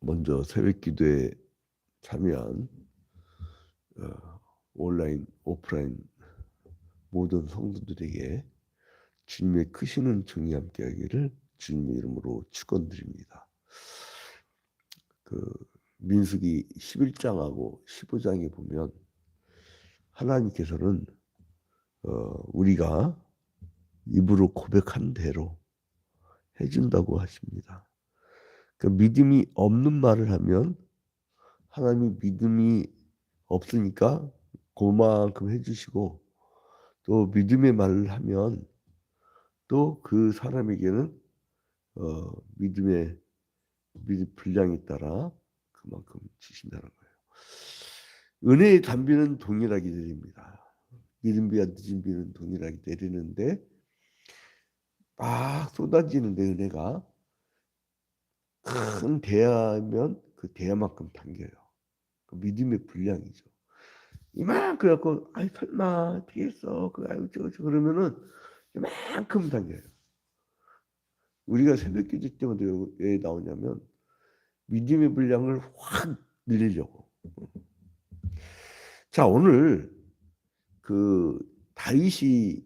먼저 새벽 기도에 참여한 온라인, 오프라인 모든 성도들에게 주님의 크신 은총이 함께하기를 주님의 이름으로 축원드립니다. 민수기 11장하고 15장에 보면 하나님께서는 우리가 입으로 고백한 대로 해준다고 하십니다. 믿음이 없는 말을 하면 하나님이 믿음이 없으니까 그만큼 해주시고, 또 믿음의 말을 하면 또 그 사람에게는 믿음의 분량에 따라 그만큼 주신다는 거예요. 은혜의 단비는 동일하게 내립니다. 믿은 비와 늦은 비는 동일하게 내리는데 막 쏟아지는데 은혜가 큰 대야면 그 대야만큼 당겨요. 그 믿음의 분량이죠. 이만큼 갖고 아이 설마 되겠어 아유 저거 그러면은 이만큼 당겨요. 우리가 새벽 기도 때마다 왜 나오냐면 믿음의 분량을 확 늘리려고. 자, 오늘 다윗이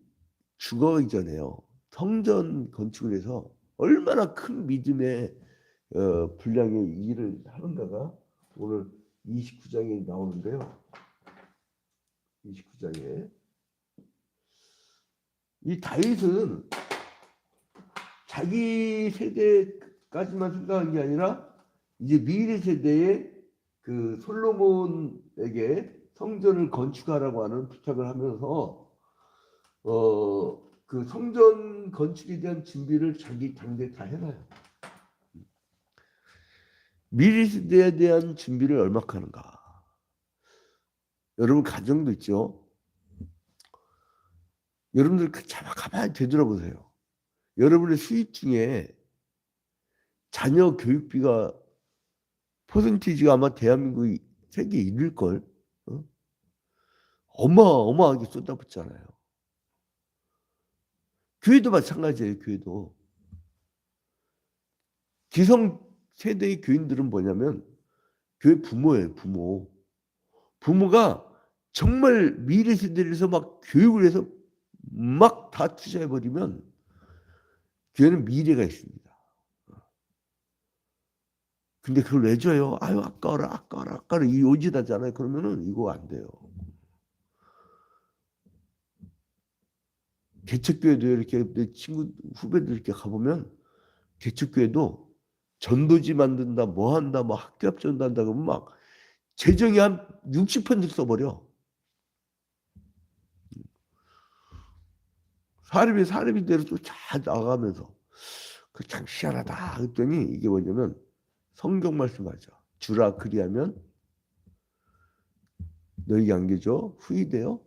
죽어가기 전에요. 성전 건축을 해서 얼마나 큰 믿음의 분량의 일을 하는가가 오늘 29장에 나오는데요. 29장에 이 다윗은 자기 세대까지만 생각한 게 아니라 이제 미래 세대의 솔로몬에게 성전을 건축하라고 하는 부탁을 하면서 그 성전 건축에 대한 준비를 자기 당대 다 해놔요. 미래 세대에 대한 준비를 얼마큼 하는가. 여러분 가정도 있죠. 여러분들 가만히 되돌아보세요. 여러분의 수입 중에 자녀 교육비가 퍼센티지가 아마 대한민국이 세계 1위일걸. 어마어마하게 쏟아붓잖아요. 교회도 마찬가지예요. 교회도. 기성 세대의 교인들은 뭐냐면 교회 부모예요. 부모가 정말 미래 세대를 해서 막 교육을 해서 막 다 투자해버리면 교회는 미래가 있습니다. 근데 그걸 왜 줘요? 아유 아까워라 이 오지다잖아요. 그러면은 이거 안 돼요. 개척교회도 이렇게 내 친구 후배들 이렇게 가보면 개척교회도 전도지 만든다 뭐 한다 뭐 학교 합전한다 그러면 막 재정이 한 60% 써버려. 사람이 대로 쫓아 나가면서 그 참 희한하다 했더니 이게 뭐냐면 성경 말씀하죠. 주라 그리하면 너에게 안겨줘 후이되어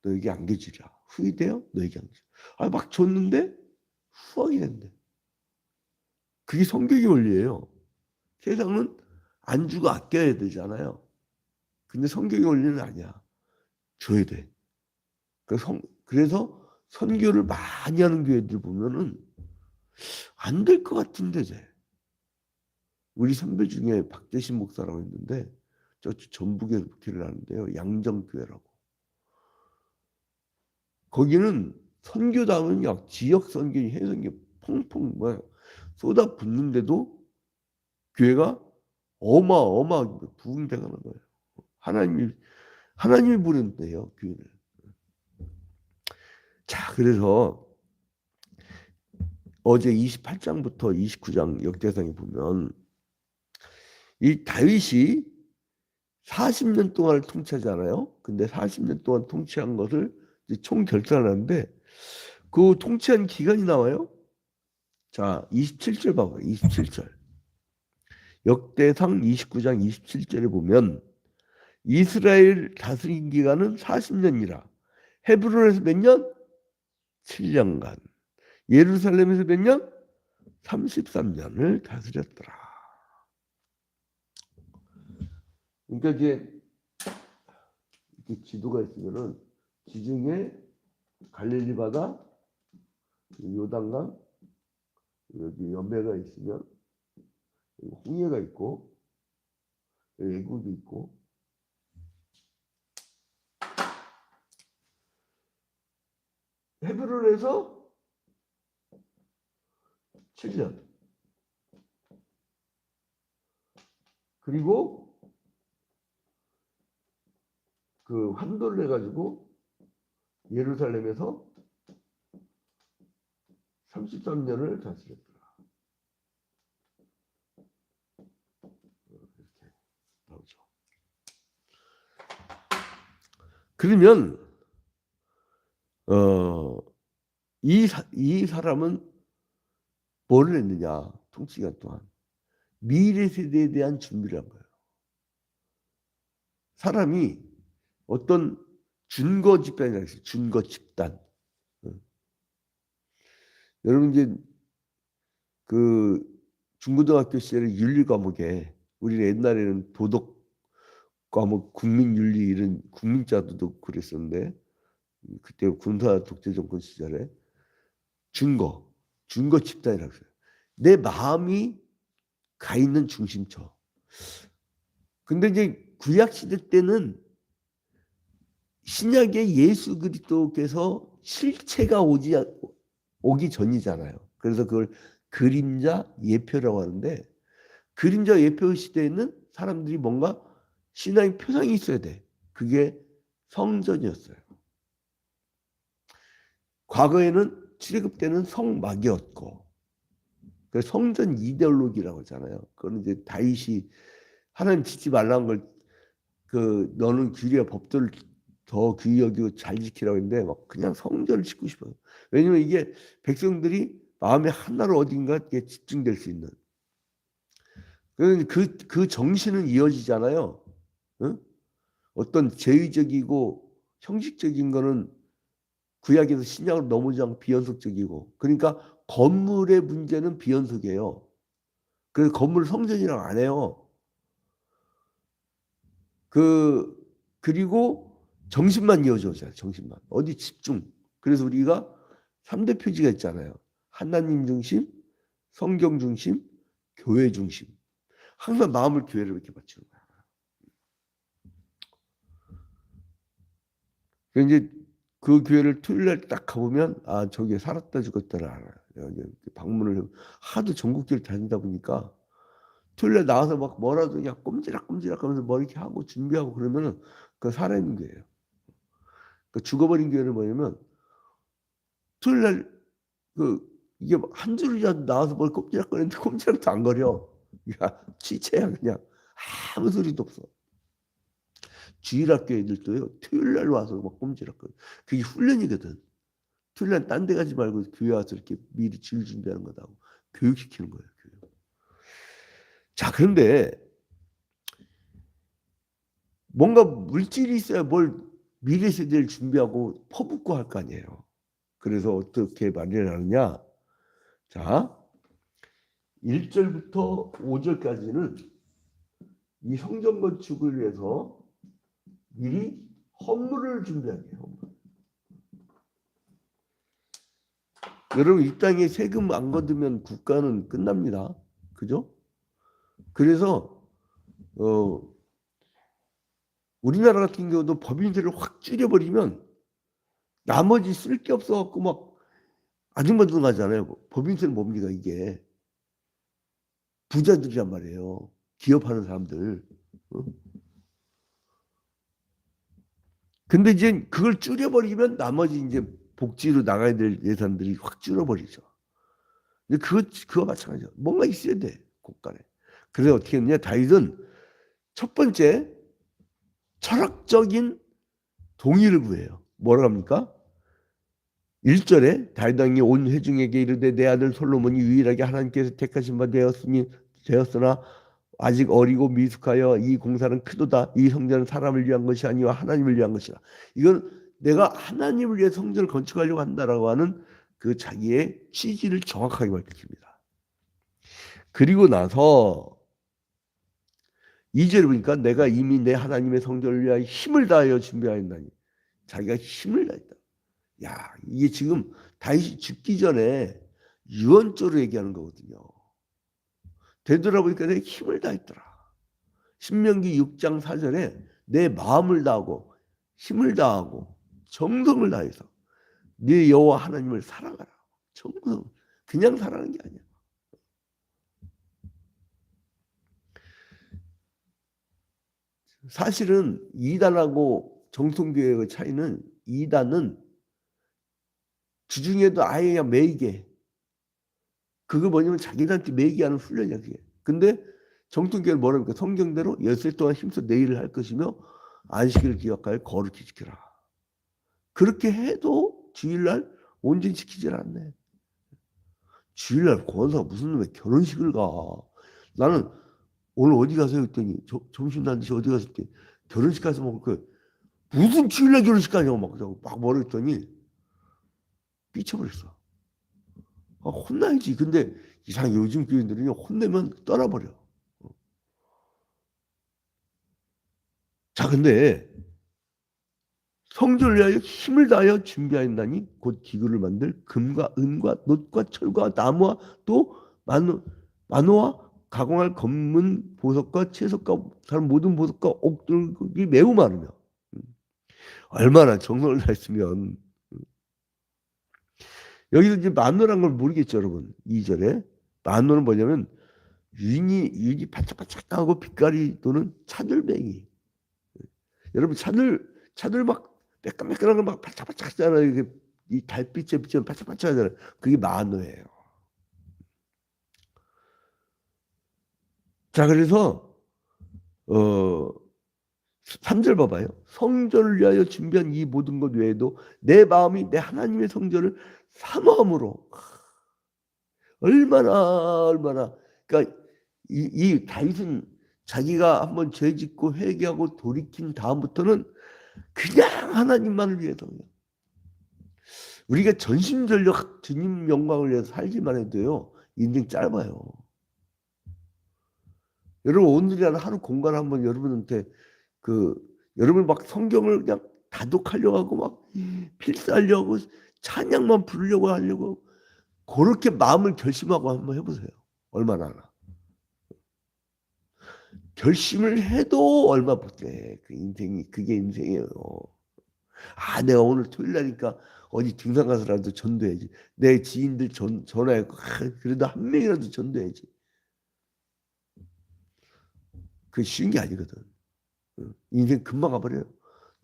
너에게 안겨주랴. 후이되어 너에게 안겨주랴. 막 줬는데 후하게 된대. 그게 성경의 원리예요. 세상은 안 주고 아껴야 되잖아요. 근데 성경의 원리는 아니야. 줘야 돼. 그래서 선교를 많이 하는 교회들 보면은 안 될 것 같은데 이제. 우리 선배 중에 박대신 목사라고 있는데 저 전북에 교회를 하는데요. 양정교회라고. 거기는 선교다운요. 지역 선교, 해선교 펑펑 쏟아붓는데도 교회가 어마어마하게 부흥돼가는 거예요. 하나님이 부른대요, 교회를. 자, 그래서 어제 28장부터 29장 역대상에 보면 이 다윗이 40년 동안을 통치하잖아요. 근데 40년 동안 통치한 것을 이제 총 결산하는데 그 통치한 기간이 나와요. 자, 27절 봐봐요. 27절. 역대상 29장 27절에 보면 이스라엘 다스린 기간은 40년이라. 헤브론에서 몇 년? 7년간. 예루살렘에서 몇 년? 33년을 다스렸더라. 그러니까 이제 이렇게 지도가 있으면은 지중해 갈릴리 바다, 요단강, 여기 연배가 있으면 홍해가 있고 애구도 있고 헤브론에서 7년 그리고 그 환도를 해가지고 예루살렘에서 33년을 다스렸더라. 이렇게 나오죠. 그러면 이 사람은 뭘 했느냐? 통치기간 동안 미래 세대에 대한 준비를 한 거예요. 사람이 어떤 준거 집단이라고 했어요. 준거 집단. 여러분 이제 그 중고등학교 시절에 윤리 과목에 우리 옛날에는 도덕 과목, 국민윤리 이런 국민자도도 그랬었는데 그때 군사 독재 정권 시절에 준거 집단이라고 했어요. 내 마음이 가 있는 중심처. 근데 이제 구약 시대 때는 신약의 예수 그리스도께서 실체가 오기 전이잖아요. 그래서 그걸 그림자 예표라고 하는데 그림자 예표 시대에는 사람들이 뭔가 신앙의 표상이 있어야 돼. 그게 성전이었어요. 과거에는 출애굽 때는 성막이었고 그래서 성전 이데올로기라고 하잖아요. 그건 이제 다윗이 하나님 짓지 말라는 걸 그 너는 규례와 법도를 더 귀히 여기고 잘 지키라고 했는데 막 그냥 성전을 짓고 싶어요. 왜냐면 이게 백성들이 마음의 하나로 어딘가 집중될 수 있는 그 정신은 이어지잖아요. 응? 어떤 제의적이고 형식적인 거는 구약에서 신약으로 넘어지 않고 비연속적이고 그러니까 건물의 문제는 비연속이에요. 그래서 건물 성전이라고 안 해요. 그리고 정신만 이어져요. 정신만. 어디 집중. 그래서 우리가 3대 표지가 있잖아요. 하나님 중심, 성경 중심, 교회 중심. 항상 마음을 교회로 이렇게 맞추는 거야. 이제 그 교회를 토요일 날 딱 가보면 아 저기에 살았다 죽었다를 알아요. 방문을 하도 전국교를 다니다 보니까 토요일 날 나와서 막 뭐라도 그냥 꼼지락꼼지락 하면서 뭐 이렇게 하고 준비하고 그러면은 그 살아있는 교회예요. 그 죽어버린 교회는 뭐냐면 토요일 날그 이게 한 줄이라도 나와서 뭘 꼼지락거리는데 꼼지락도 안 거려. 야 지체야 그냥 아무 소리도 없어. 주일학교 애들도요 토요일 날 와서 막 꼼지락거려. 그게 훈련이거든. 토요일 날 딴 데 가지 말고 교회 와서 이렇게 미리 주일 준비하는 거다고 교육시키는 거예요. 교육. 자 그런데 뭔가 물질이 있어야 뭘 미래 세대를 준비하고 퍼붓고 할 거 아니에요. 그래서 어떻게 마련을 하느냐? 자, 1절부터 5절까지는 이 성전 건축을 위해서 미리 헌물을 준비하게 해요. 여러분 이 땅에 세금 안 걷으면 국가는 끝납니다. 그죠? 그래서 우리나라 같은 경우도 법인세를 확 줄여버리면 나머지 쓸 게 없어갖고 막 아둥바둥하잖아요. 법인세는 뭡니까 이게? 부자들이란 말이에요. 기업하는 사람들. 근데 이제 그걸 줄여버리면 나머지 이제 복지로 나가야 될 예산들이 확 줄어버리죠. 근데 그거 마찬가지죠. 뭔가 있어야 돼 국가에. 그래서 어떻게 했냐? 다윗은 첫 번째 철학적인 동의를 구해요. 뭐라 합니까? 1절에 다윗 왕이 온 회중에게 이르되 내 아들 솔로몬이 유일하게 하나님께서 택하신 바 되었으나 아직 어리고 미숙하여 이 공사는 크도다. 이 성전은 사람을 위한 것이 아니와 하나님을 위한 것이라. 이건 내가 하나님을 위해 성전을 건축하려고 한다라고 하는 그 자기의 취지를 정확하게 밝힙니다. 그리고 나서 2절에 보니까 내가 이미 내 하나님의 성전을 위하여 힘을 다하여 준비하였나니 자기가 힘을 다했다. 야, 이게 지금 다윗이 죽기 전에 유언조로 얘기하는 거거든요. 되돌아보니까 내가 힘을 다했더라. 신명기 6장 4절에 내 마음을 다하고 힘을 다하고 정성을 다해서 네 여호와 하나님을 사랑하라. 정성. 그냥 사랑하는 게 아니야. 사실은 이단하고 정통교회의 차이는, 이단은 주중에도 아예 그냥 매이게, 그거 뭐냐면 자기들한테 매이게 하는 훈련이야 그게. 근데 정통교회는 뭐랍니까? 성경대로 열흘 동안 힘써 내 일을 할 것이며 안식일을 기억하여 거룩히 지키라. 그렇게 해도 주일날 온전히 지키질 않네. 주일날 권사가 무슨 놈의 결혼식을 가. 나는 오늘 어디 가세요? 했더니 점심 난듯이 어디 갔을 때 결혼식 가서 먹을 거예요. 무슨 주일날 결혼식 가냐고 막 뭐라 했더니 삐쳐버렸어. 아, 혼나야지. 근데 이상하게 요즘 교인들은 혼내면 떠나버려. 자, 근데 성전을 위하여 힘을 다하여 준비하였나니 곧 기구를 만들 금과 은과 놋과 철과 나무와 또 만호와 가공할 검은 보석과 채석과 다른 모든 보석과 옥들이 매우 많으며. 얼마나 정성을 다했으면. 여기서 이제 만호란 걸 모르겠죠, 여러분. 2절에 만호는 뭐냐면 윤이 바짝바짝 나고 빛깔이 도는 차들뱅이. 여러분 차들 막 매끈매끈한 걸 막 바짝바짝 하잖아요. 이 달빛에 비치면 바짝바짝 하잖아요. 그게 만호예요. 자, 그래서 3절 봐봐요. 성전을 위하여 준비한 이 모든 것 외에도 내 마음이 내 하나님의 성전을 사모함으로. 얼마나. 그러니까 이 다윗은 자기가 한번 죄 짓고 회개하고 돌이킨 다음부터는 그냥 하나님만을 위해서, 우리가 전심전력 주님 영광을 위해서 살기만 해도요 인생 짧아요. 여러분 오늘이라는 하루 공간 한번 여러분한테 여러분 막 성경을 그냥 다독하려고 하고 막 필사하려고 찬양만 부르려고 하려고 그렇게 마음을 결심하고 한번 해보세요. 얼마나 하나. 결심을 해도 얼마 못해. 그 인생이, 그게 인생이에요. 아, 내가 오늘 토요일 날이니까 어디 등산 가서라도 전도해야지. 내 지인들 전화해서 그래도 한 명이라도 전도해야지. 그게 쉬운 게 아니거든. 인생 금방 가버려요.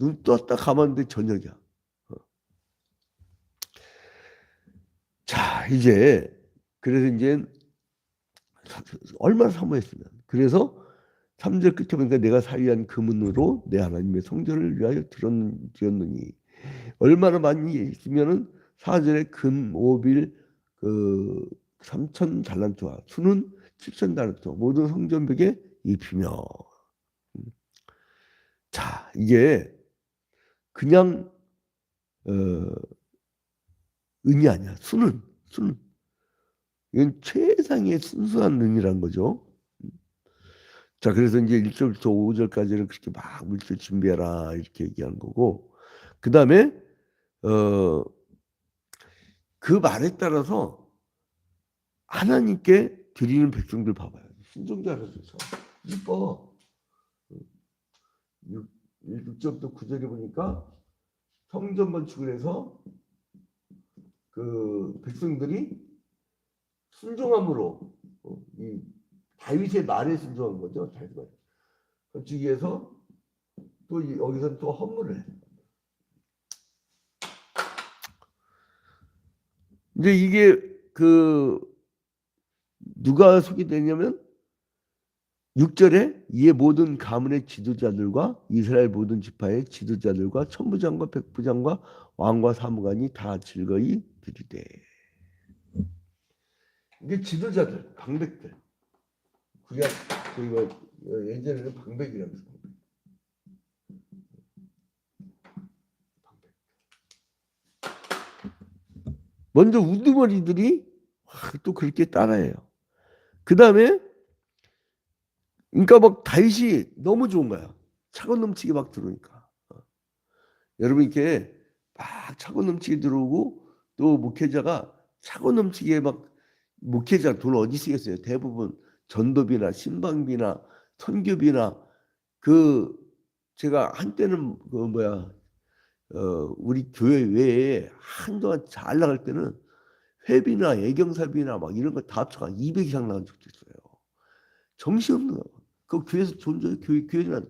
눈 떴다 감았는데 저녁이야. 자, 이제 그래서 이제 얼마나 사모했으면. 그래서 3절 끝에 보니까 내가 사위한 금은으로 내 하나님의 성전을 위하여 드렸느니. 얼마나 많이 있으면은 4절에 금 5빌 3천 달란트와 수는 7천 달란트 모든 성전벽에 입히며. 자, 이게 그냥 은이 아니야. 수는 이건 최상의 순수한 은이란 거죠. 자, 그래서 이제 1절부터 5절까지는 그렇게 막 물질 준비해라 이렇게 얘기한 거고, 그 다음에 그 말에 따라서 하나님께 드리는 백성들 봐봐요. 순종자라서 이뻐. 6절부터 9절에 보니까 성전 건축을 해서 그 백성들이 순종함으로 이 다윗의 말에 순종한 거죠. 다윗의 건축 위해서 또 여기서 또 헌물을 해. 근데 이게 누가 소개되냐면 6절에 이에 모든 가문의 지도자들과 이스라엘 모든 지파의 지도자들과 천부장과 백부장과 왕과 사무관이 다 즐거이 드리되. 이게 지도자들, 방백들. 구약 예전에는 방백이라고 했어요. 먼저 우두머리들이 또 그렇게 따라해요. 그 다음에 그러니까 막 다윗이 너무 좋은 거야. 차고 넘치게 막 들어오니까. 여러분 이렇게 막 차고 넘치게 들어오고 또 목회자가 차고 넘치게 막 목회자 돈 어디 쓰겠어요. 대부분 전도비나 신방비나 선교비나 그 제가 한때는 그 뭐야 우리 교회 외에 한동안 잘 나갈 때는 회비나 애경사비나 막 이런 거 다 합쳐가 200 이상 나간 적도 있어요. 정신없는 거. 그 교회에서 존재 교회는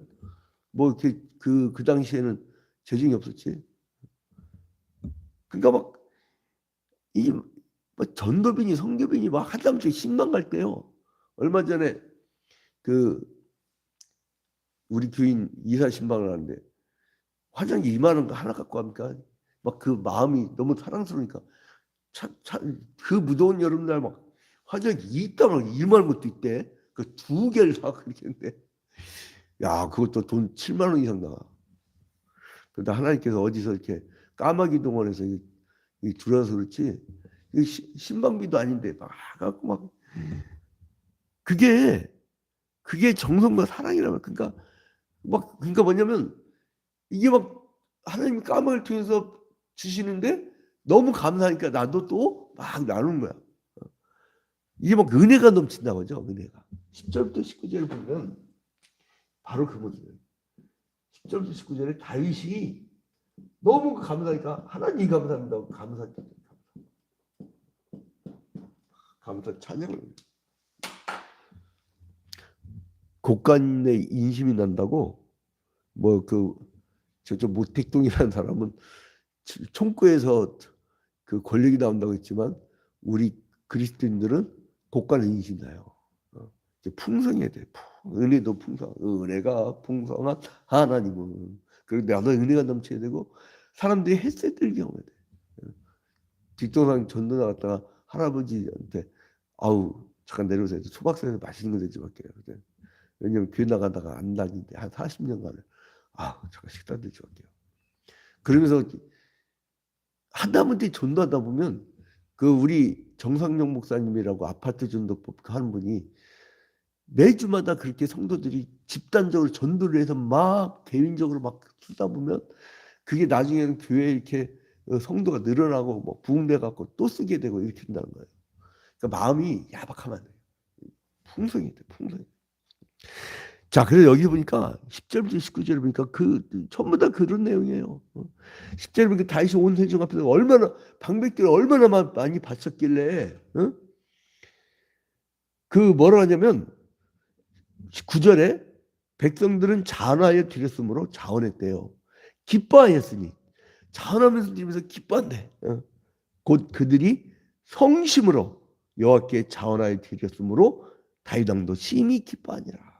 뭐 이렇게 그 당시에는 재정이 없었지. 그러니까 막 이게 뭐 전도비니 선교비니 막 하다못해 10만 갈 때요. 얼마 전에 그 우리 교인 이사 신방을 하는데 화장지 2만 원 하나 갖고 갑니까? 막 그 마음이 너무 사랑스러우니까 그 무더운 여름날 막 화장지 2달러 2만 것도 있대. 그 2개를 사 그렇게 했는데 야 그것도 돈 7만 원 이상 나가. 그런데 하나님께서 어디서 이렇게 까마귀 동원해서 이 줄여서 그렇지 이 신방비도 아닌데 막 갖고 막 그게 정성과 사랑이라면 그러니까 뭐냐면 이게 막 하나님이 까마귀를 통해서 주시는데 너무 감사하니까 나도 또 막 나누는 거야. 이게 막 은혜가 넘친다고 하죠. 은혜가. 10절부터 19절 보면 바로 그거거든요. 10절부터 19절에 다윗이 너무 감사하니까 하나님 감사합니다. 감사 찬양을 곡간의 인심이 난다고 뭐 그 저쪽 모택동이라는 사람은 총구에서 그 권력이 나온다고 했지만 우리 그리스도인들은 곡간의 인심이 나요. 풍성해야 돼. 은혜도 풍성. 은혜가 풍성한 하나님은 그리고 나도 은혜가 넘쳐야 되고 사람들이 햇볕을 경험해야 돼. 뒷동산 전도 나갔다가 할아버지한테 아우 잠깐 내려오세요. 소박사에서 맛있는 거 되지 말게요. 왜냐면 교회 나가다가 안 다니는데 한 40년간을 잠깐 식단 되지 말게요. 그러면서 하다못해 전도하다 보면 그 우리 정상용 목사님이라고 아파트 전도법 하는 분이 매주마다 그렇게 성도들이 집단적으로 전도를 해서 막 개인적으로 막 쓰다 보면 그게 나중에는 교회에 이렇게 성도가 늘어나고 뭐 부흥돼 갖고 또 쓰게 되고 이렇게 된다는 거예요. 그러니까 마음이 야박하면 안 돼요. 풍성이 돼, 풍성이. 자, 그래서 여기 보니까 10절부터 19절 보니까 전부 다 그런 내용이에요. 10절 보니까 다윗이 온 회중 앞에서 얼마나 방백들을 얼마나 많이 바쳤길래 그 뭐라 하냐면 9절에 백성들은 자원하여 드렸으므로 자원했대요. 기뻐하였으니 자원하면서 드리면서 기뻐한대. 곧 그들이 성심으로 여호와께 자원하여 드렸으므로 다윗 왕도 심히 기뻐하니라.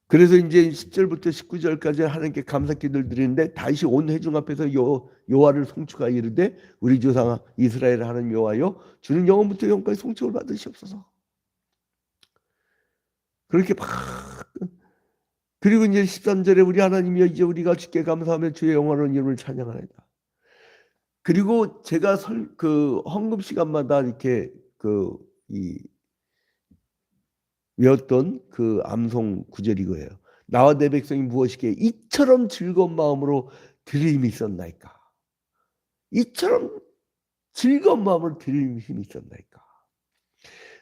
그래서 이제 10절부터 19절까지 하나님께 감사기도를 드리는데 다윗이 온 회중 앞에서 여호와를 송축하여 이르되 우리 조상 이스라엘 하나님 여호와여 주는 영원부터 영원까지 송축을 받으시옵소서. 그렇게 막 그리고 이제 13절에 우리 하나님이여 이제 우리가 주께 감사하며 주의 영원한 이름을 찬양하나이다. 그리고 제가 그 헌금 시간마다 이렇게 외웠던 그 암송 구절이 이거예요. 나와 내 백성이 무엇이기에 이처럼 즐거운 마음으로 드릴 힘이 있었나이까. 이처럼 즐거운 마음으로 드릴 힘이 있었나이까.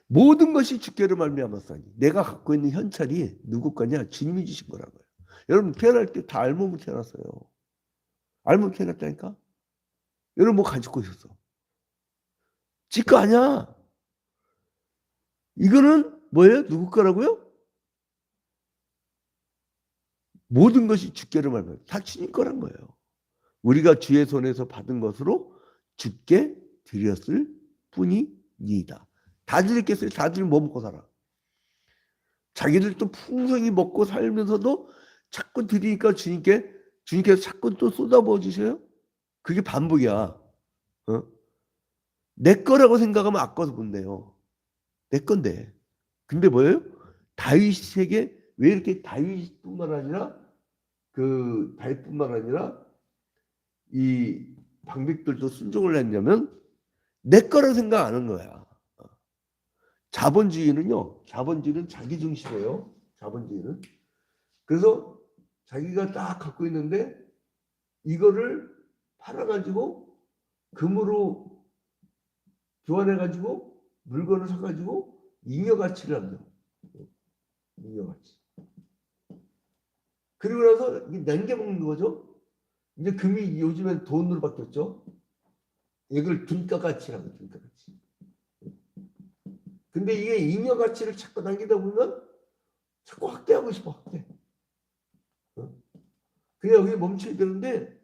모든 것이 주께로 말미암았으니 내가 갖고 있는 현찰이 누구 거냐? 주님이 주신 거라고요. 여러분 태어날 때 다 알몸으로 태어났어요. 알몸으로 태어났다니까? 여러분 뭐 가지고 있었어? 지 거 아니야. 이거는 뭐예요? 누구 거라고요? 모든 것이 주께로 말미암아 다 주님 거란 거예요. 우리가 주의 손에서 받은 것으로 주께 드렸을 뿐이니이다. 다 드렸겠어요? 다들 뭐 먹고 살아? 자기들 또 풍성히 먹고 살면서도 자꾸 드리니까 주님께서 자꾸 또 쏟아부어 주셔요? 그게 반복이야. 내 거라고 생각하면 아까워서 못 내요. 내 건데. 근데 뭐예요? 다윗에게 왜 이렇게 다윗뿐만 아니라 다윗뿐만 아니라 이 방백들도 순종을 했냐면 내 거라고 생각 안 한 거야. 자본주의는 자기 중심이에요. 자본주의는. 그래서 자기가 딱 갖고 있는데 이거를 팔아가지고 금으로 교환해가지고 물건을 사가지고 잉여 가치를 한다. 잉여 가치. 그리고 나서 남겨먹는 거죠. 이제 금이 요즘엔 돈으로 바뀌었죠. 이걸 등가 가치라고, 등가 가치. 근데 이게 잉여 가치를 자꾸 남기다 보면 자꾸 확대하고 싶어, 확대. 그냥 여기 멈춰야 되는데,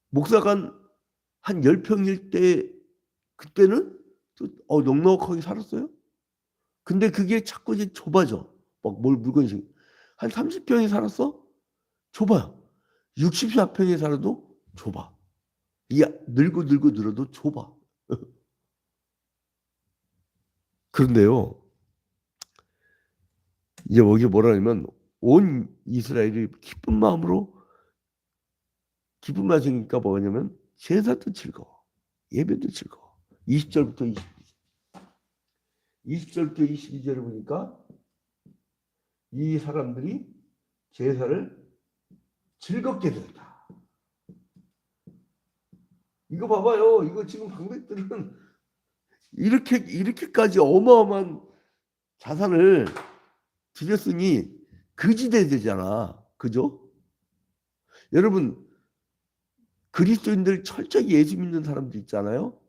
목사관 한 10평일 때, 그때는 넉넉하게 살았어요. 근데 그게 자꾸 이제 좁아져. 막 물건이. 한 30평에 살았어? 좁아요. 64평에 살아도 좁아. 이게 늘고 늘어도 좁아. 그런데요, 이제 여기 뭐라냐면, 온 이스라엘이 기쁜 마음으로, 기쁜 마음이니까 뭐냐면, 제사도 즐거워. 예배도 즐거워. 20절부터 20절부터 22절을 보니까, 이 사람들이 제사를 즐겁게 드렸다. 이거 봐봐요. 이거 지금 방백들은 이렇게까지 어마어마한 자산을 드렸으니 거지돼야 되잖아. 그죠? 여러분, 그리스도인들 철저히 예수 믿는 사람들 있잖아요.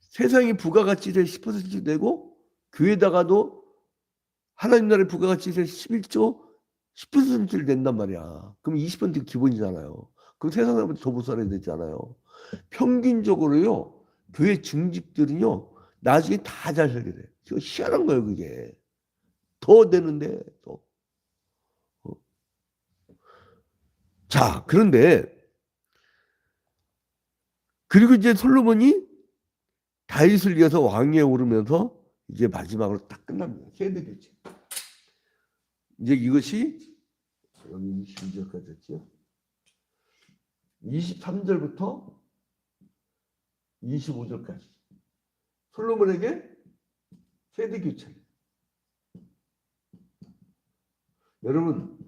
세상의 부가가치세 10% 내고 교회에다가도 하나님 나라의 부가가치세 11조 10%를 낸단 말이야. 그럼 20% 기본이잖아요. 그럼 세상 사람들 더 못 살아야 되잖아요. 평균적으로요, 교회 중직들은요, 나중에 다 잘 살게 돼. 이거 희한한 거예요, 그게. 더 되는데, 더. 자, 그런데, 그리고 이제 솔로몬이 다윗을 이어서 왕위에 오르면서 이제 마지막으로 딱 끝납니다. 세대 교체. 이제 이것이, 여기 22절까지 했죠. 23절부터 25절까지. 솔로몬에게 세대 교체. 여러분,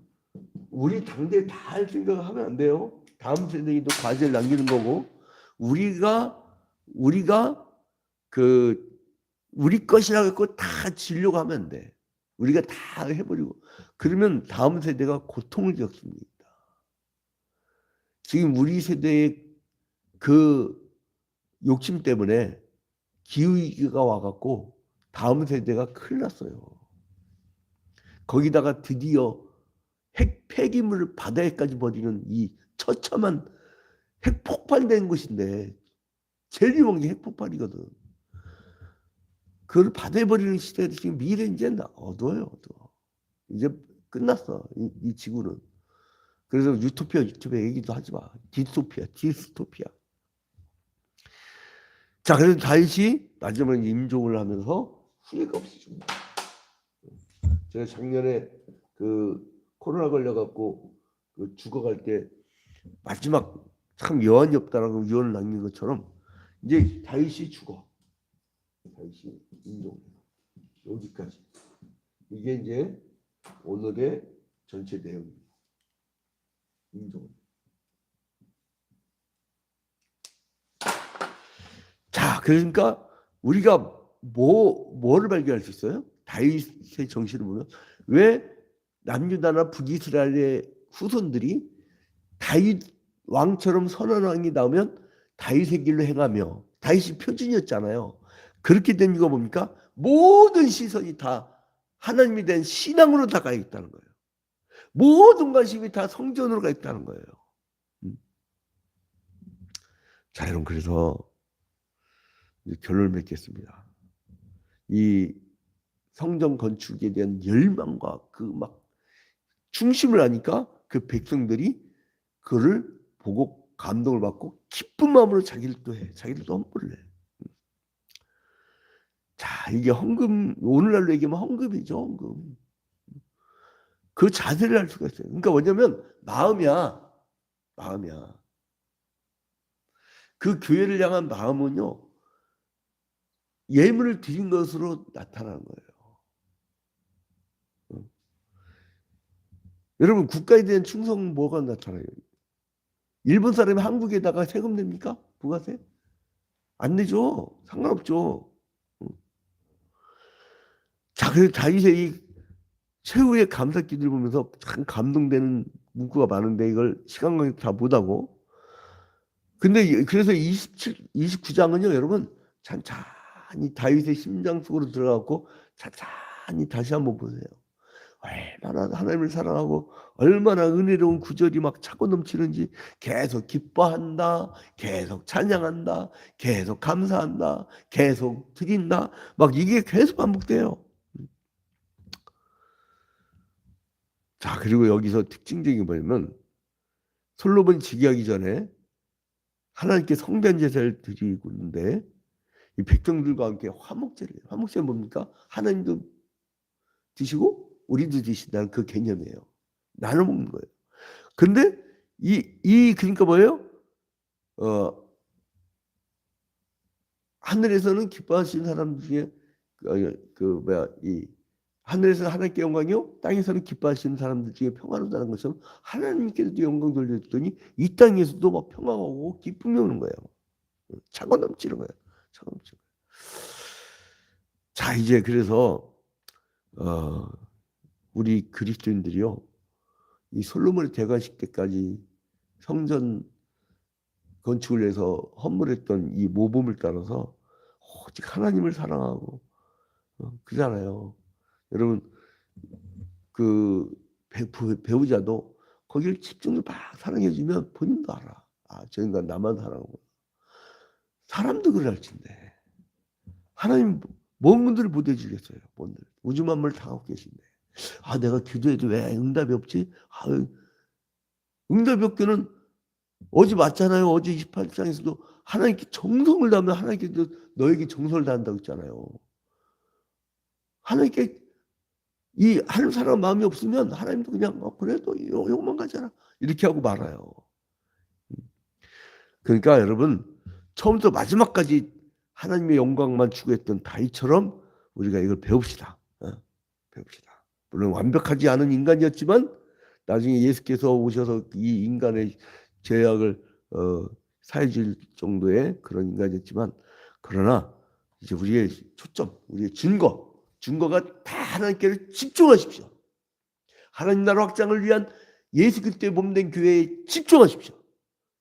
우리 당대에 다 할 생각을 하면 안 돼요. 다음 세대에도 과제를 남기는 거고, 우리가 우리 것이라고 했고 다 지려고 하면 안 돼. 우리가 다 해버리고. 그러면 다음 세대가 고통을 겪습니다. 지금 우리 세대의 그 욕심 때문에 기후위기가 와갖고 다음 세대가 큰일 났어요. 거기다가 드디어 핵 폐기물을 바다에까지 버리는 이 처참한 핵 폭발된 곳인데, 제일 위험한 게 핵 폭발이거든. 그걸 바다에 버리는 시대에 지금 미래 이제 어두워요, 어두워. 이제 끝났어, 이 지구는. 그래서 유토피아 얘기도 하지 마. 디스토피아. 자, 그래서 다윗이 마지막에 임종을 하면서 후회가 없이 죽는다. 제가 작년에 그 코로나 걸려갖고 그 죽어갈 때 마지막 참 여한이 없다라고 유언을 남긴 것처럼 이제 다윗이 죽어. 다윗이 임종. 여기까지. 이게 이제 오늘의 전체 내용입니다. 임종. 자, 그러니까 우리가 뭐를 발견할 수 있어요? 다윗의 정신을 보면 왜 남유다나 북이스라엘의 후손들이 다윗 왕처럼 선한 왕이 나오면 다윗의 길로 행하며, 다윗이 표준이었잖아요. 그렇게 된 이유가 뭡니까? 모든 시선이 다 하나님에 대한 신앙으로 다 가 있다는 거예요. 모든 관심이 다 성전으로 가 있다는 거예요. 자, 여러분, 그래서 결론을 맺겠습니다. 이 성전 건축에 대한 열망과 그 막 중심을 하니까 그 백성들이 그를 보고 감동을 받고 기쁜 마음으로 자기들도 해. 자기들도 헌금을 해. 자, 이게 헌금, 오늘날로 얘기하면 헌금이죠, 헌금. 그 자세를 할 수가 있어요. 그러니까 뭐냐면 마음이야. 그 교회를 향한 마음은요, 예물을 드린 것으로 나타나는 거예요. 여러분, 국가에 대한 충성은 뭐가 나타나요? 일본 사람이 한국에다가 세금 냅니까? 부가세? 안 내죠. 상관없죠. 자, 그래서 다윗의 이 최후의 감사기들 보면서 참 감동되는 문구가 많은데 이걸 시간 관계로 다 못하고. 근데 그래서 29장은요, 여러분 찬찬히 다윗의 심장 속으로 들어가고 찬찬히 다시 한번 보세요. 얼마나 하나님을 사랑하고 얼마나 은혜로운 구절이 막 차고 넘치는지 계속 기뻐한다, 계속 찬양한다, 계속 감사한다, 계속 드린다, 막 이게 계속 반복돼요. 자, 그리고 여기서 특징적인 게 뭐냐면 솔로몬이 즉위하기 전에 하나님께 성전 제사를 드리고 있는데 이 백성들과 함께 화목제를 해요. 화목제는 뭡니까? 하나님도 드시고 우리도 드신다는 그 개념이에요. 나눠 먹는 거예요. 근데 그러니까 뭐예요? 하늘에서는 기뻐하시는 사람 중에 이 하늘에서 하나님께 영광이요, 땅에서는 기뻐하시는 사람들 중에 평화로다는 것은 하나님께서도 영광 돌려줬더니 이 땅에서도 막 평화가 오고 기쁨이 오는 거예요. 차고 넘치는 거예요. 차고 넘치는 거예요. 자, 이제 그래서 우리 그리스도인들이요, 이 솔로몬의 대관식 때까지 성전 건축을 해서 헌물했던 이 모범을 따라서 오직 하나님을 사랑하고 그잖아요. 여러분 그 배우자도 거기를 집중을 막 사랑해주면 본인도 알아. 아, 저 인간 나만 사랑하고. 사람도 그럴진데 하나님 먼 분들을 못 해주겠어요. 뭔들 우주 만물을 다 갖고 계신데. 아, 내가 기도해도 왜 응답이 없지? 아, 응답이 없기는 어제 맞잖아요. 어제 28장에서도 하나님께 정성을 다하면 하나님께도 너에게 정성을 다한다고 했잖아요. 하나님께 이 하는 사람 마음이 없으면 하나님도 그냥 그래도 요것만 가져라 이렇게 하고 말아요. 그러니까 여러분 처음부터 마지막까지 하나님의 영광만 추구했던 다윗처럼 우리가 이걸 배웁시다. 배웁시다. 물론 완벽하지 않은 인간이었지만 나중에 예수께서 오셔서 이 인간의 죄악을 사해줄 정도의 그런 인간이었지만, 그러나 이제 우리의 초점, 우리의 증거가 다 하나님께 집중하십시오. 하나님 나라 확장을 위한 예수 그리스도의 몸된 교회에 집중하십시오.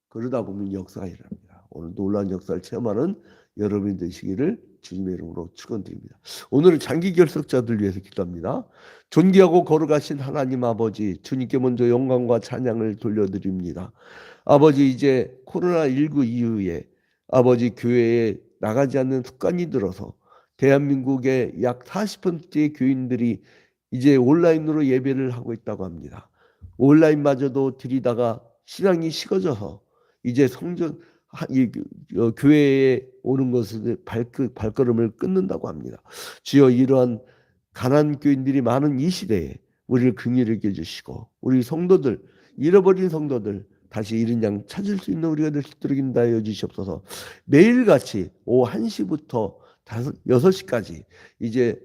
그러다 보면 역사가 일어납니다. 오늘 놀라운 역사를 체험하는 여러분이 되시기를 주님의 이름으로 축원드립니다. 오늘은 장기 결석자들 위해서 기도합니다. 존귀하고 거룩하신 하나님 아버지, 주님께 먼저 영광과 찬양을 돌려드립니다. 아버지, 이제 코로나19 이후에 아버지 교회에 나가지 않는 습관이 들어서 대한민국의 약 40%의 교인들이 이제 온라인으로 예배를 하고 있다고 합니다. 온라인마저도 드리다가 신앙이 식어져서 이제 교회에 오는 것을 발걸음을 끊는다고 합니다. 주여, 이러한 가난한 교인들이 많은 이 시대에 우리를 긍휼히 여겨주시고 우리 성도들, 잃어버린 성도들 다시 이른 양 찾을 수 있는 우리가 될 수 있도록 인도하여 주시옵소서. 매일같이 오후 1시부터 6시까지 이제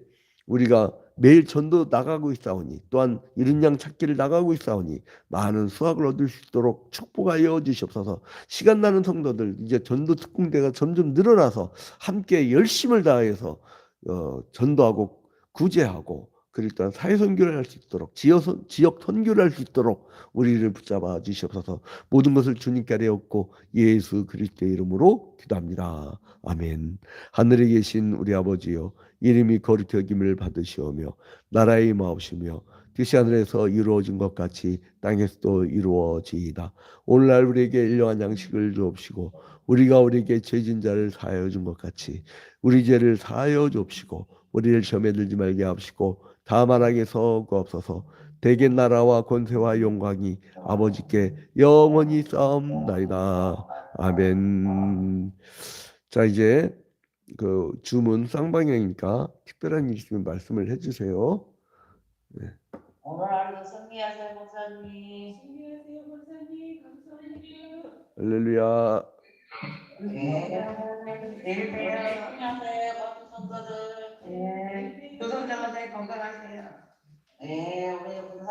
우리가 매일 전도 나가고 있사오니, 또한 이른 양 찾기를 나가고 있사오니 많은 수확을 얻을 수 있도록 축복하여 주시옵소서. 시간 나는 성도들, 이제 전도 특공대가 점점 늘어나서 함께 열심을 다해서 전도하고 구제하고, 그리고 또한 사회 선교를 할 수 있도록, 지역 선교를 할 수 있도록 우리를 붙잡아 주시옵소서. 모든 것을 주님께 아뢰옵고 예수 그리스도의 이름으로 기도합니다. 아멘. 하늘에 계신 우리 아버지여, 이름이 거룩히 여김을 받으시오며 나라의 임하옵시며 뜻이 하늘에서 이루어진 것 같이 땅에서도 이루어지이다. 오늘날 우리에게 일용할 양식을 주옵시고 우리가 우리에게 죄진 자를 사하여 준 것 같이 우리 죄를 사하여 주옵시고 우리를 시험에 들지 말게 하옵시고 다만 악에서 구하옵소서. 대개 나라와 권세와 영광이 아버지께 영원히 싸움나이다. 아멘. 자, 이제 그 주문 쌍방향이니까 특별한 일 있으면 말씀을 해주세요. 네. 오늘 하루도 승리하세요, 목사님. 승리하세요, 목사님. 감사합니다. 할렐루야. 내일 봬요. 승리하세요, 모든 성도들. 네. 조성장한테 건강하세요. 네, 우리